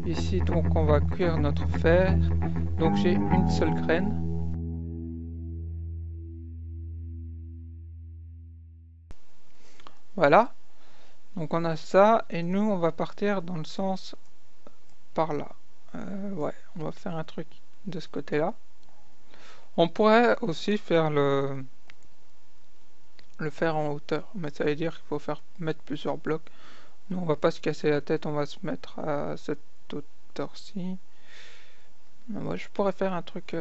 Ici donc on va cuire notre fer. Donc j'ai une seule graine. Voilà. Donc on a ça et nous on va partir dans le sens par là. Ouais, on va faire un truc de ce côté-là. On pourrait aussi faire le faire en hauteur, mais ça veut dire qu'il faut mettre plusieurs blocs. Nous on va pas se casser la tête, on va se mettre à cette hauteur-ci. Moi je pourrais faire un truc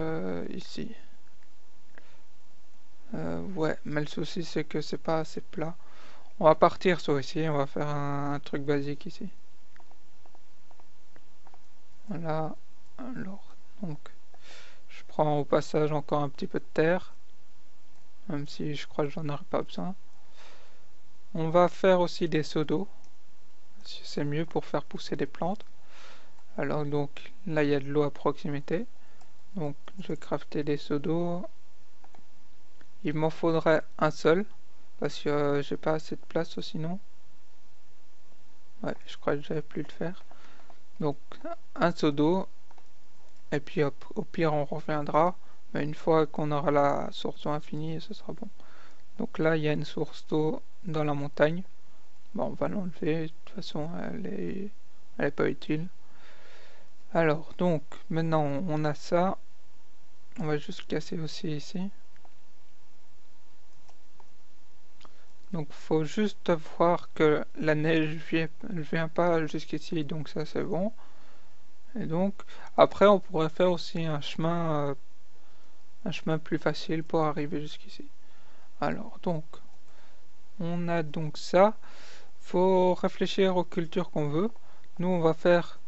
ici. Ouais, mais le souci c'est que c'est pas assez plat. On va partir sur ici, on va faire un truc basique ici. Voilà. Alors, donc, je prends au passage encore un petit peu de terre, même si je crois que j'en aurai pas besoin. On va faire aussi des seaux d'eau, c'est mieux pour faire pousser des plantes. Alors donc, là il y a de l'eau à proximité. Donc, je vais crafter des seaux d'eau. Il m'en faudrait un seul, parce que j'ai pas assez de place sinon. Ouais, je crois que j'avais plus le faire. Donc, un seau d'eau. Et puis au pire on reviendra, mais une fois qu'on aura la source d'eau infinie, ce sera bon. Donc là il y a une source d'eau dans la montagne. Bon, on va l'enlever, de toute façon elle est pas utile. Alors donc maintenant on a ça. On va juste casser aussi ici. Donc faut juste voir que la neige vient pas jusqu'ici, donc ça c'est bon. Et donc après on pourrait faire aussi un chemin plus facile pour arriver jusqu'ici. Alors donc on a donc ça. Faut réfléchir aux cultures qu'on veut. Nous on va faire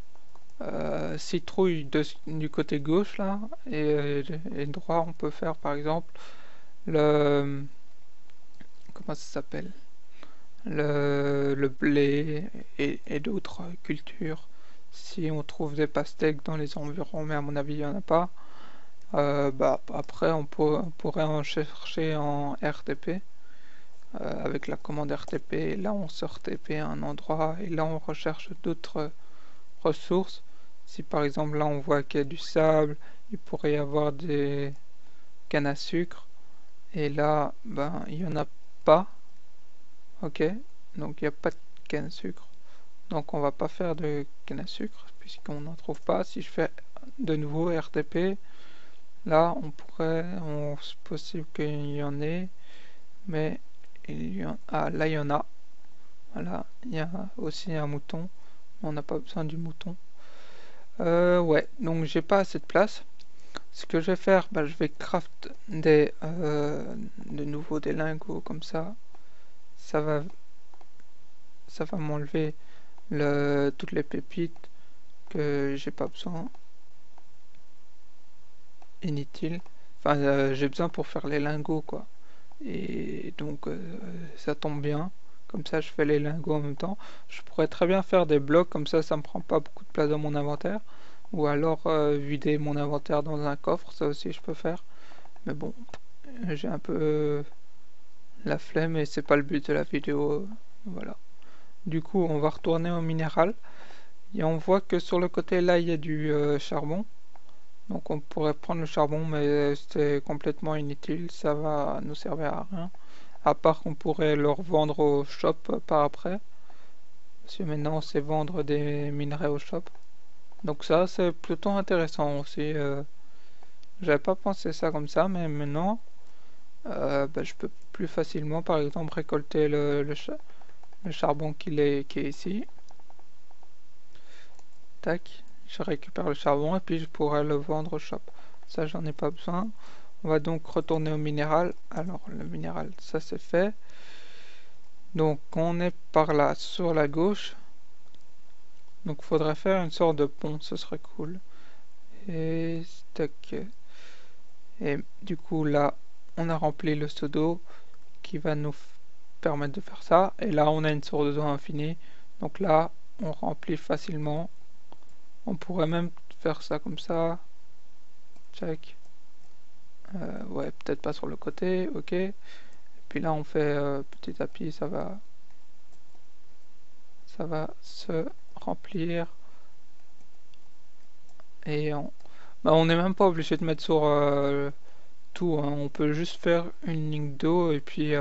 citrouille du côté gauche là, et droit on peut faire par exemple le, comment ça s'appelle, le blé et d'autres cultures. Si on trouve des pastèques dans les environs, mais à mon avis il n'y en a pas, bah après on pourrait en chercher en RTP. Avec la commande RTP, et là on se RTP à un endroit et là on recherche d'autres ressources. Si par exemple là on voit qu'il y a du sable, il pourrait y avoir des cannes à sucre, et là ben il n'y en a pas. Ok, donc il n'y a pas de canne à sucre, donc on va pas faire de canne à sucre puisqu'on n'en trouve pas. Si je fais de nouveau RTP, là on pourrait, c'est possible qu'il y en ait, mais là il y en a. Voilà, il y a aussi un mouton, on n'a pas besoin du mouton. Ouais, donc j'ai pas assez de place. Ce que je vais faire, bah, je vais craft de nouveau des lingots comme ça. Ça va m'enlever toutes les pépites que j'ai pas besoin. Inutile. Enfin, j'ai besoin pour faire les lingots, quoi. Et donc, ça tombe bien. Comme ça, je fais les lingots en même temps. Je pourrais très bien faire des blocs, comme ça me prend pas beaucoup de place dans mon inventaire. Ou alors vider mon inventaire dans un coffre, ça aussi je peux faire. Mais bon, j'ai un peu la flemme et c'est pas le but de la vidéo. Voilà. Du coup, on va retourner au minéral. Et on voit que sur le côté là, il y a du charbon. Donc on pourrait prendre le charbon, mais c'est complètement inutile. Ça va nous servir à rien. À part qu'on pourrait le revendre au shop par après. Parce que maintenant, on sait vendre des minerais au shop. Donc ça, c'est plutôt intéressant aussi. J'avais pas pensé ça comme ça, mais maintenant, bah, je peux plus facilement, par exemple, récolter le charbon qui est ici. Tac, je récupère le charbon et puis je pourrais le vendre au shop. Ça, j'en ai pas besoin. On va donc retourner au minéral. Alors, le minéral, ça c'est fait. Donc, on est par là, sur la gauche. Donc, il faudrait faire une sorte de pont, ce serait cool. Et tac. Et du coup, là, on a rempli le seau d'eau qui va nous permettre de faire ça. Et là, on a une source d'eau infinie. Donc là, on remplit facilement. On pourrait même faire ça comme ça. Check. Ouais, peut-être pas sur le côté. Ok. Et puis là, on fait petit à petit, ça va se remplir. Et on n'est même pas obligé de mettre sur tout, hein. On peut juste faire une ligne d'eau et puis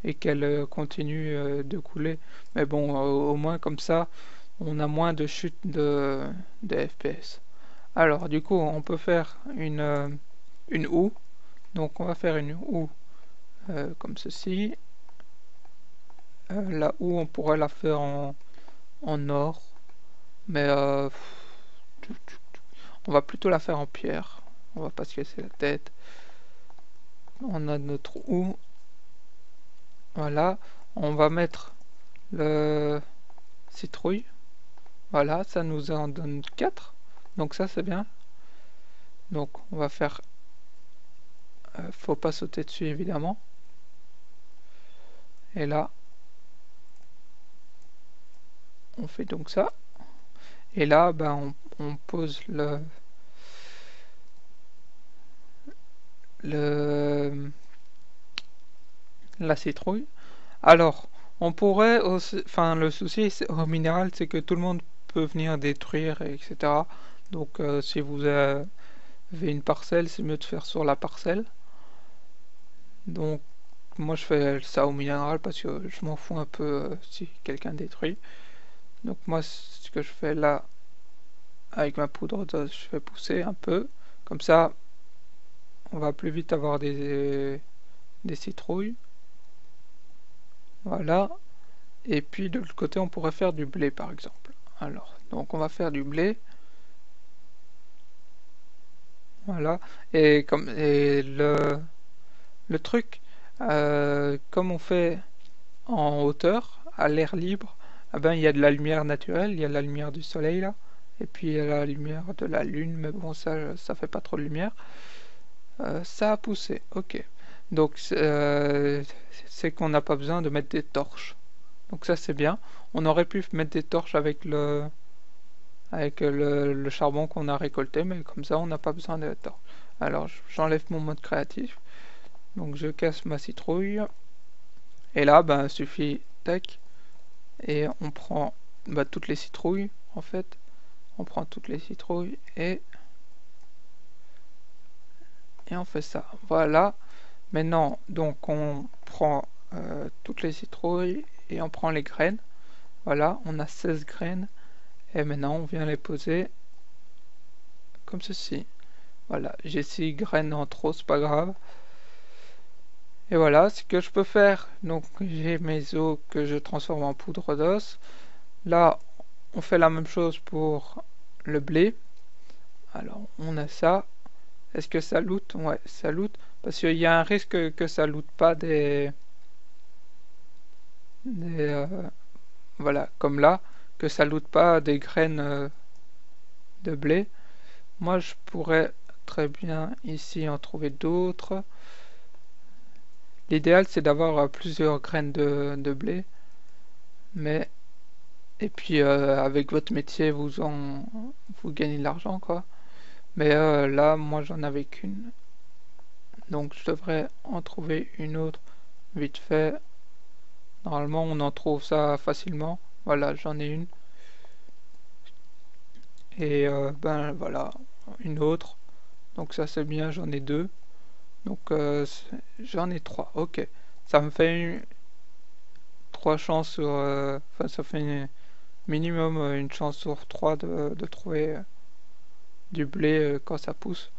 et qu'elle continue de couler. Mais bon, au moins comme ça, on a moins de chute de FPS. Alors du coup, on peut faire une houe. Donc on va faire une houe comme ceci. La houe, on pourrait la faire en or, mais on va plutôt la faire en pierre. On va pas se casser la tête. On a notre houe. Voilà. On va mettre le citrouille. Voilà, ça nous en donne 4. Donc ça c'est bien. Donc on va faire... faut pas sauter dessus évidemment. Et là, on fait donc ça. Et là, ben, on pose la citrouille. Alors, on pourrait aussi, enfin, le souci au minéral, c'est que tout le monde peut venir détruire, etc. Donc, si vous avez une parcelle, c'est mieux de faire sur la parcelle. Donc, moi, je fais ça au minéral parce que je m'en fous un peu si quelqu'un détruit. Donc, moi, ce que je fais là, avec ma poudre d'os, je fais pousser un peu. Comme ça, on va plus vite avoir des citrouilles. Voilà. Et puis de l'autre côté, on pourrait faire du blé par exemple. Alors, donc on va faire du blé. Voilà. Et le truc, comme on fait en hauteur, à l'air libre, eh ben, il y a de la lumière naturelle, il y a de la lumière du soleil là. Et puis il y a la lumière de la lune, mais bon, ça fait pas trop de lumière. Ça a poussé, ok. Donc c'est qu'on n'a pas besoin de mettre des torches. Donc ça c'est bien. On aurait pu mettre des torches avec le charbon qu'on a récolté, mais comme ça on n'a pas besoin de torches. Alors j'enlève mon mode créatif. Donc je casse ma citrouille. Et là, ben, il suffit, tac, et on prend toutes les citrouilles en fait. On prend toutes les citrouilles et on fait ça. Voilà. Maintenant, donc on prend toutes les citrouilles et on prend les graines. Voilà, on a 16 graines. Et maintenant, on vient les poser comme ceci. Voilà, j'ai 6 graines en trop, c'est pas grave. Et voilà, ce que je peux faire. Donc, j'ai mes os que je transforme en poudre d'os. Là, on fait la même chose pour le blé. Alors, on a ça. Est-ce que ça loot? Ouais, ça loot. Parce qu'il y a un risque que ça loot pas voilà, comme là, que ça loot pas des graines de blé. Moi, je pourrais très bien ici en trouver d'autres. L'idéal, c'est d'avoir plusieurs graines de blé. Mais, et puis, avec votre métier, vous gagnez de l'argent, quoi. Mais là, moi, j'en avais qu'une. Donc, je devrais en trouver une autre vite fait. Normalement, on en trouve ça facilement. Voilà, j'en ai une. Et ben voilà, une autre. Donc ça c'est bien, j'en ai deux. Donc j'en ai trois. Ok, ça me fait trois chances sur. Enfin, ça fait minimum une chance sur trois de trouver du blé quand ça pousse.